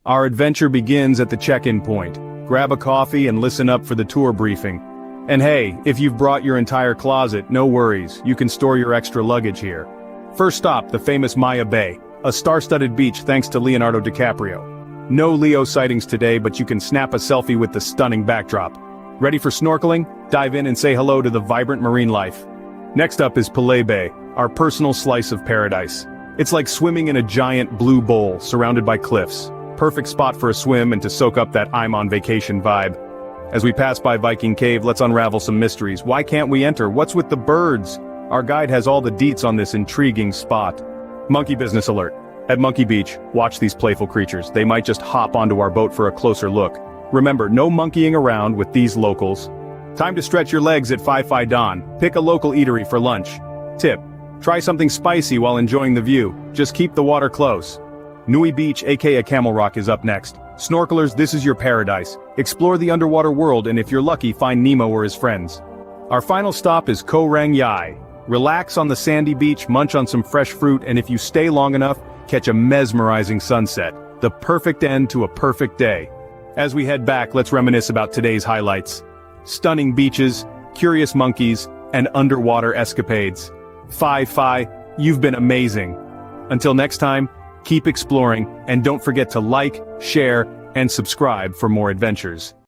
Our adventure begins at the check-in point. Grab a coffee and listen up for the tour briefing. And hey, if you've brought your entire closet, no worries, you can store your extra luggage here. First stop, the famous Pileh Bay, a star-studded beach thanks to Leonardo DiCaprio. No Leo sightings today, but you can snap a selfie with the stunning backdrop. Ready for snorkeling? Dive in and say hello to the vibrant marine life. Next up is Pileh Bay, our personal slice of paradise. It's like swimming in a giant blue bowl surrounded by cliffs. Perfect spot for a swim and to soak up that I'm on vacation vibe. As we pass by Viking Cave, let's unravel some mysteries. Why can't we enter? What's with the birds? Our guide has all the deets on this intriguing spot. Monkey business alert. At Monkey Beach, watch these playful creatures. They might just hop onto our boat for a closer look. Remember, no monkeying around with these locals. Time to stretch your legs at Phi Phi Dawn. Pick a local eatery for lunch. Tip: try something spicy while enjoying the view. Just keep the water close. Nui Beach, aka Camel Rock, is up next. Snorkelers, this is your paradise. Explore the underwater world and if you're lucky, find Nemo or his friends. Our final stop is Koh Rang Yai. Relax on the sandy beach, munch on some fresh fruit, and if you stay long enough, catch a mesmerizing sunset. The perfect end to a perfect day. As we head back, let's reminisce about today's highlights. Stunning beaches, curious monkeys, and underwater escapades. Phi Phi, you've been amazing. Until next time, keep exploring, and don't forget to like, share, and subscribe for more adventures.